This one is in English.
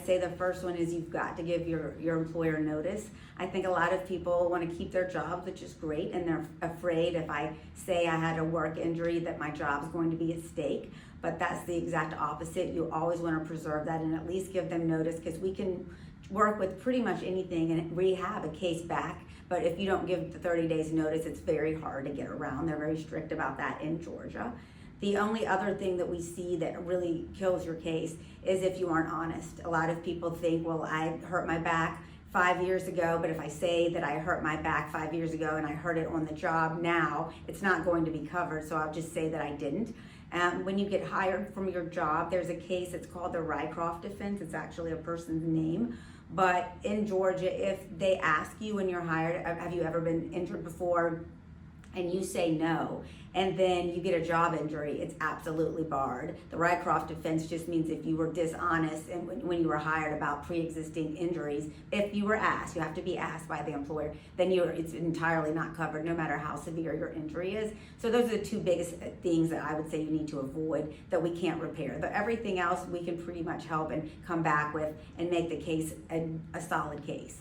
say the first one is you've got to give your employer notice. I think a lot of people want to keep their jobs, which is great, and they're afraid if I say I had a work injury that my job's going to be at stake. But that's the exact opposite. You always want to preserve that and at least give them notice, because we can work with pretty much anything and rehab a case back. But if you don't give the 30 days notice, it's very hard to get around. They're very strict about that in Georgia. The only other thing that we see that really kills your case is if you aren't honest. A lot of people think, well, I hurt my back 5 years ago, but if I say that I hurt my back 5 years ago and I hurt it on the job now, it's not going to be covered, so I'll just say that I didn't. When you get hired from your job, there's a case, it's called the Rycroft defense. It's actually a person's name. But in Georgia, if they ask you when you're hired, have you ever been injured before? And you say no, and then you get a job injury, it's absolutely barred. The Rycroft defense just means if you were dishonest and when you were hired about pre-existing injuries, if you were asked, you have to be asked by the employer, then it's entirely not covered, no matter how severe your injury is. So those are the two biggest things that I would say you need to avoid that we can't repair. But everything else we can pretty much help and come back with and make the case a solid case.